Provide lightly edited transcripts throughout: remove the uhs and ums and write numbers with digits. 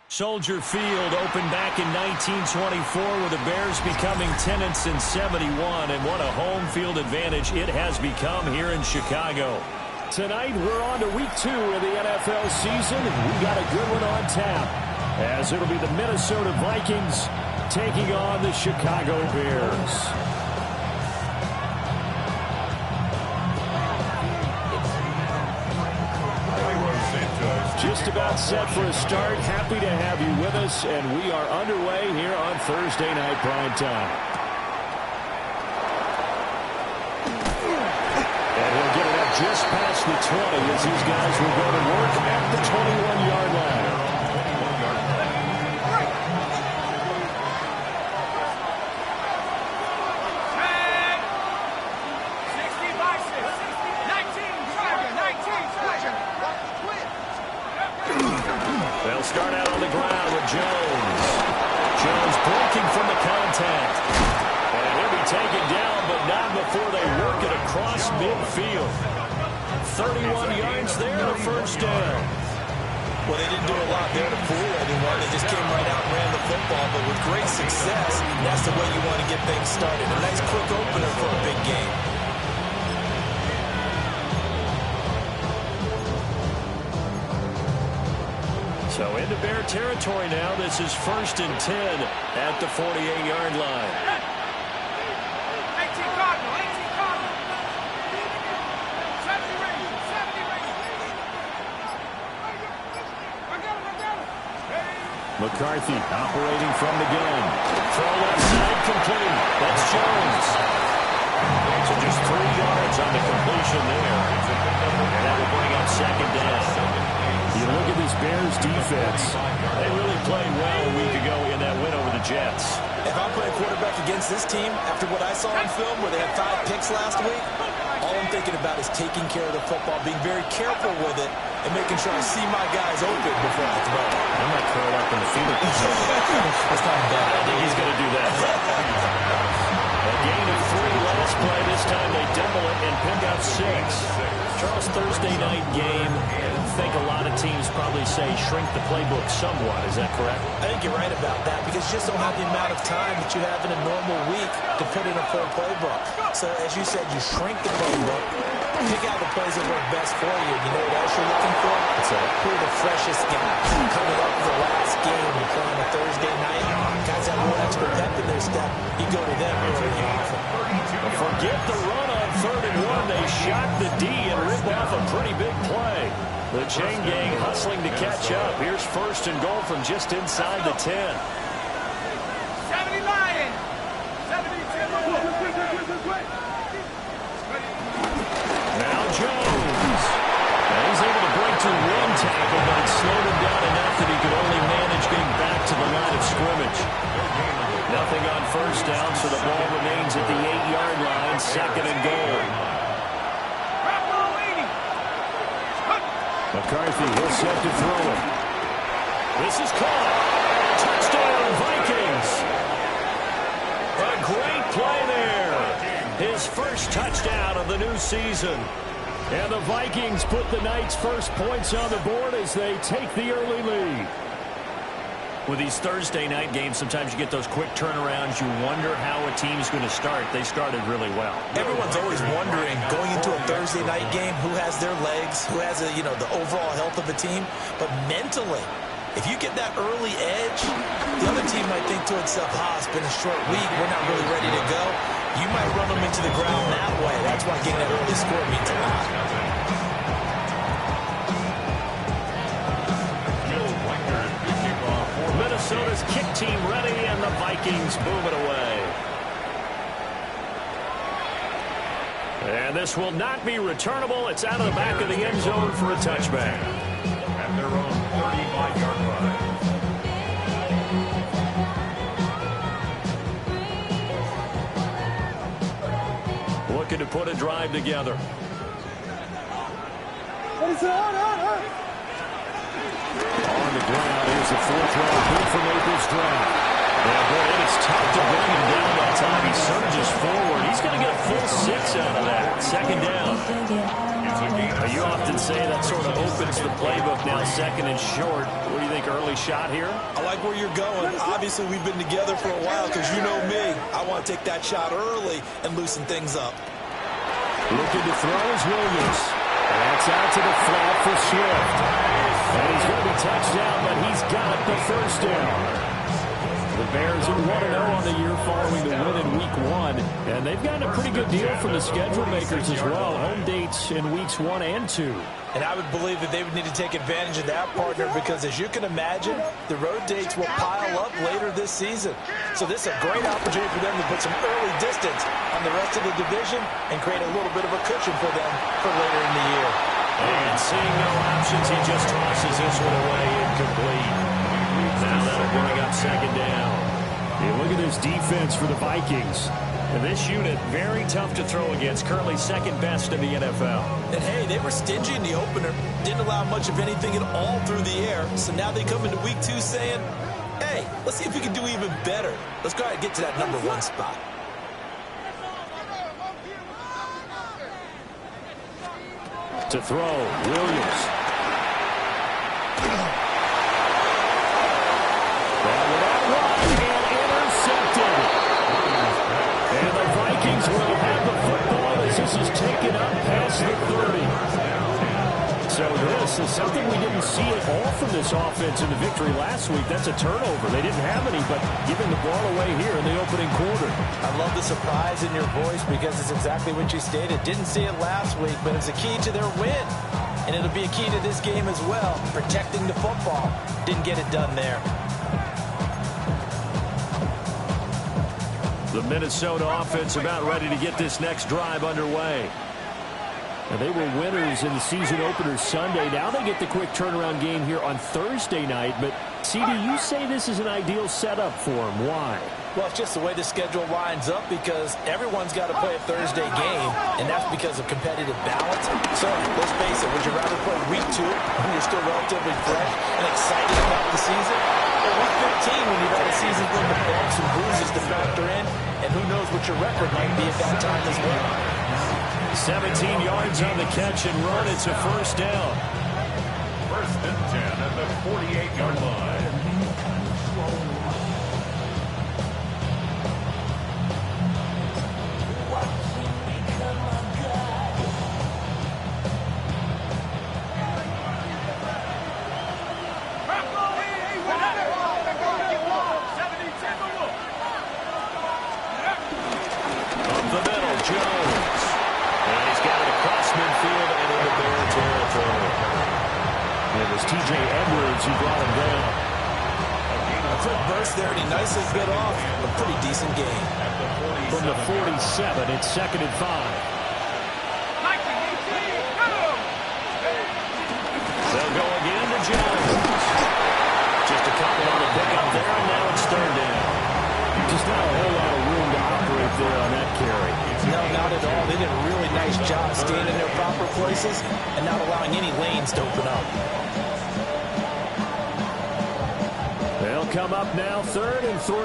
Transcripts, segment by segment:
Soldier Field opened back in 1924 with the Bears becoming tenants in 71, and what a home field advantage it has become here in Chicago. Tonight we're on to week 2 of the NFL season, and we got a good one on tap, as it'll be the Minnesota Vikings taking on the Chicago Bears. Just about set for a start. Happy to have you with us, and we are underway here on Thursday Night Prime Time. And he'll get it up just past the 20 as these guys will go to work at the 21-yard line. They'll start out on the ground with Jones. Jones breaking from the contact. And he'll be taken down, but not before they work it across midfield. 31 yards there, a first down. Well, they didn't do a lot there to fool anyone. They just came right out and ran the football, but with great success, that's the way you want to get things started. A nice quick opener for a big game. So into Bear territory now. This is 1st and 10 at the 48-yard line. 18 Cardinal, 18 Cardinal. 70 range, 70 range. I got him. McCarthy operating from the gun. Throw left side complete. That's Jones. So just 3 yards on the completion there. And that will bring up 2nd down. You look at this Bears defense. They really played well a week ago in that win over the Jets. If I'm playing quarterback against this team, after what I saw on film where they had 5 picks last week, all I'm thinking about is taking care of the football, being very careful with it, and making sure I see my guys open before I throw it. I might curl up in the field. That's not bad. I don't think he's going to do that. A gain of 3 last play. This time they double it and pick up 6. Charles, Thursday night game. I think a lot of teams probably say shrink the playbook somewhat. Is that correct? I think you're right about that because you just don't have the amount of time that you have in a normal week to put in a full playbook. So as you said, you shrink the playbook, pick out the plays that work best for you. You know what else you're looking for? Who are the freshest guys coming up for the last game? You play on a Thursday night. Guys have a little extra pep in their step. You go to them early often. Forget the run on 3rd and 1. They shot the D and ripped off a pretty big play. The chain gang hustling to catch up. Here's 1st and goal from just inside the 10. 70 Lions. 70 Now Jones. And he's able to break to 1 tackle, but it slowed him down enough that he could only manage getting back to the line of scrimmage. Nothing on 1st down, so the ball remains at the 8-yard line, 2nd and goal. McCarthy will set to throw it. This is caught. Touchdown, Vikings. A great play there. His first touchdown of the new season. And the Vikings put the Knights' first points on the board as they take the early lead. With these Thursday night games, sometimes you get those quick turnarounds. You wonder how a team's going to start. They started really well. Everyone's always wondering, going into a Thursday night game, who has their legs, who has the overall health of a team. But mentally, if you get that early edge, the other team might think to itself, it's been a short week, we're not really ready to go. You might run them into the ground that way. That's why getting that early score means a lot. Minnesota's kick team ready, and the Vikings move it away. And this will not be returnable. It's out of the back of the end zone for a touchback. At their own 35-yard line. Looking to put a drive together. On the ground, here's the fourth-round pick from April's draft. And boy, it's tough to bring him down that time. He surges forward. He's going to get a full 6 out of that. Second down. You often say that sort of opens the playbook now, second and short. What do you think, early shot here? I like where you're going. Obviously, we've been together for a while because you know me. I want to take that shot early and loosen things up. Looking to throw is Williams. That's out to the flat for Swift. And he's going to be touchdown, but he's got the first down. The Bears are 1-0 on the year following the win in Week 1. And they've gotten a pretty good deal from the schedule makers as well. Home dates in Weeks 1 and 2. And I would believe that they would need to take advantage of that, partner, because as you can imagine, the road dates will pile up later this season. So this is a great opportunity for them to put some early distance on the rest of the division and create a little bit of a cushion for them for later in the year. And seeing no options, he just tosses this one away incomplete. Now that'll bring up second down. Yeah, look at this defense for the Vikings. And this unit, very tough to throw against, currently second best in the NFL. And hey, they were stingy in the opener, didn't allow much of anything at all through the air. So now they come into Week 2 saying, hey, let's see if we can do even better. Let's go ahead and get to that number 1 spot. To throw, Williams. And the Vikings will have the football as this is taken up past the 30. So this is something we didn't see at all from this offense in the victory last week. That's a turnover. They didn't have any, but giving the ball away here in the opening quarter. I love the surprise in your voice because it's exactly what you stated. Didn't see it last week, but it's a key to their win. And it'll be a key to this game as well, protecting the football. Didn't get it done there. The Minnesota offense about ready to get this next drive underway. And they were winners in the season opener Sunday. Now they get the quick turnaround game here on Thursday night. But, CD, you say this is an ideal setup for them. Why? Well, it's just the way the schedule lines up because everyone's got to play a Thursday game, and that's because of competitive balance. So, let's face it, would you rather play Week 2 when you're still relatively fresh and excited about the season? Or Week 15 when you've had a season full of bumps and bruises to factor in, and who knows what your record might be at that time as well. 17 yards on the catch and run. It's a first down. First and 10 at the 48-yard line. T.J. Edwards, who brought him down. A quick burst there, and he nicely bit off a pretty decent gain. From the 47, it's 2nd and 5. They'll go again to Jones. Just a couple on the pickup there, and now it's 3rd down. Just not a whole lot of room to operate there on that carry. No, not at all. They did a really nice job staying in their proper places and not allowing any lanes to open up. come up now, 3rd and 3. 60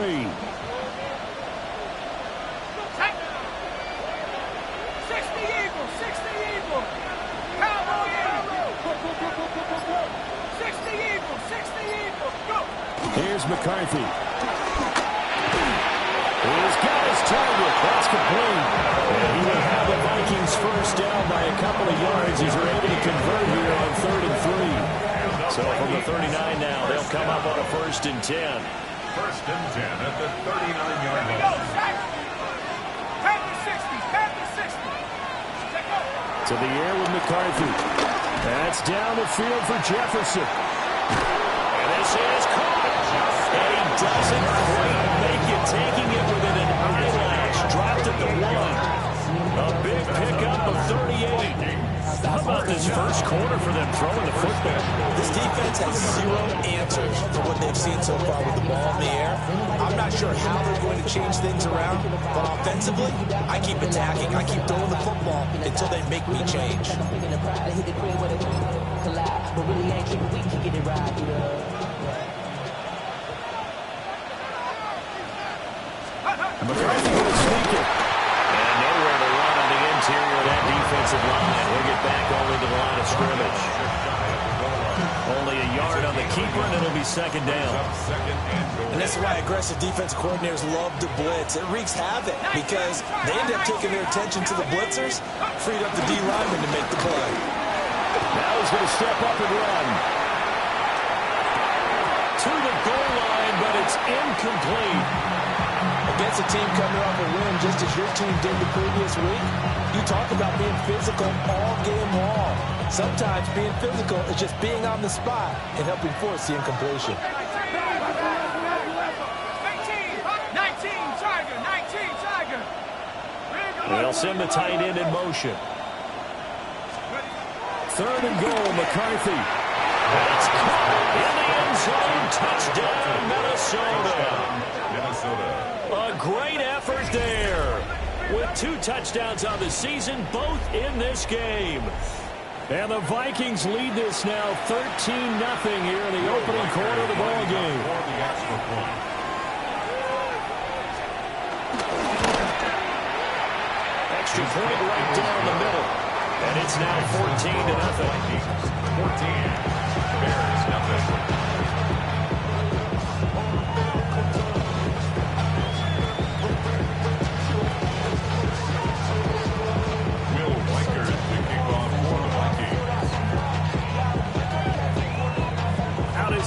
Eagles, 60 Eagles. Cowboy Eagles. 60 Eagles, 60 Eagles. Go. Here's McCarthy. He's got his target. That's complete. And he will have the Vikings first down by a couple of yards as they're able to convert here on 3rd and 3. So from the 39 now, they'll come up on a 1st and 10. 1st and 10 at the 39-yard Go, line. Shaq. 10 to 60, 10 to 60. Check out. To the air with McCarthy. That's down the field for Jefferson. And this is caught. And he doesn't quite make it, taking it within an eyelash. Dropped at the 1. A big pickup of 38. How about this first quarter for them throwing the football? This defense has zero answers for what they've seen so far with the ball in the air. I'm not sure how they're going to change things around, but offensively, I keep attacking. I keep throwing the football until they make me change. McCarthy going to sneak it. And nowhere to run on the interior of that defensive line. He'll get back only to the line of scrimmage. Only a yard on the keeper, and it'll be 2nd down. And that's why aggressive defense coordinators love to blitz. It wreaks havoc because they end up taking their attention to the blitzers, freed up the D lineman to make the play. Now he's going to step up and run. To the goal line, but it's incomplete. Against a team coming off a win just as your team did the previous week, you talk about being physical all game long. Sometimes being physical is just being on the spot and helping force the incompletion. 19, Tiger, 19, Tiger. They'll send the tight end in motion. 3rd and goal, McCarthy. It's caught in the end zone. Touchdown, Minnesota. A great effort there. With 2 touchdowns on the season, both in this game. And the Vikings lead this now 13-0 here in the opening quarter of the ball game. Extra point right down the middle. And it's now 14-0. 14. Bears nothing.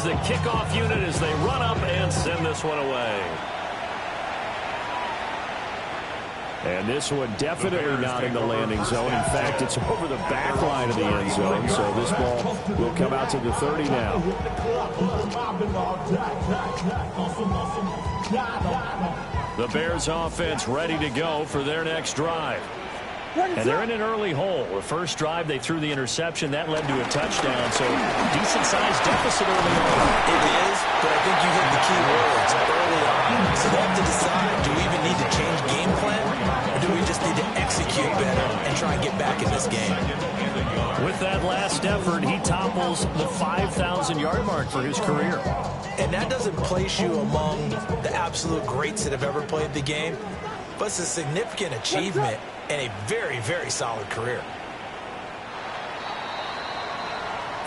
The kickoff unit as they run up and send this one away. And this one definitely not in the landing zone. In fact, it's over the back line of the end zone. So this ball will come out to the 30 now. The Bears offense ready to go for their next drive. And they're in an early hole. The first drive, they threw the interception. That led to a touchdown. So decent-sized deficit early on. It is, but I think you hit the key words early on. So they have to decide, do we even need to change game plan? Or do we just need to execute better and try and get back in this game? With that last effort, he topples the 5,000-yard mark for his career. And that doesn't place you among the absolute greats that have ever played the game, but it's a significant achievement and a very, very solid career.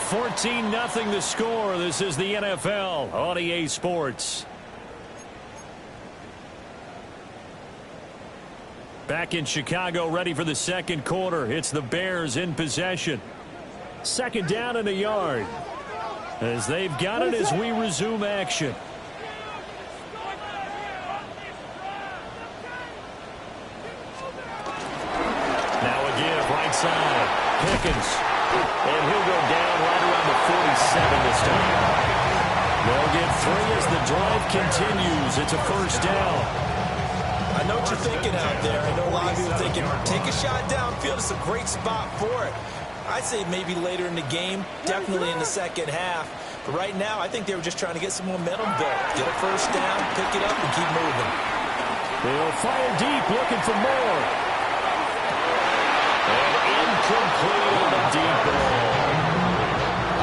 14-0 the score. This is the NFL on EA Sports. Back in Chicago, ready for the second quarter. It's the Bears in possession. 2nd down and a yard. As they've got it as we resume action. Side. Pickens. And he'll go down right around the 47 this time. They'll get 3 as the drive continues. It's a first down. I know what you're thinking out there. I know a lot of you are thinking, take a shot downfield. It's a great spot for it. I'd say maybe later in the game, definitely in the second half. But right now, I think they were just trying to get some momentum built. Get a first down, pick it up, and keep moving. They'll fire deep, looking for more. Incomplete on the deep ball.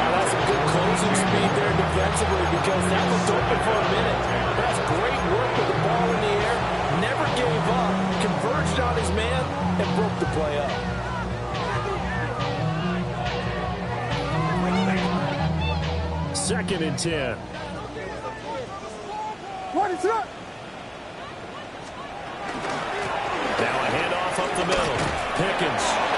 That's some good closing speed there defensively. defensively because that looked open for a minute. That's great work with the ball in the air. Never gave up, converged on his man, and broke the play up. Second and 10. What is up? Now a handoff up the middle. Pickens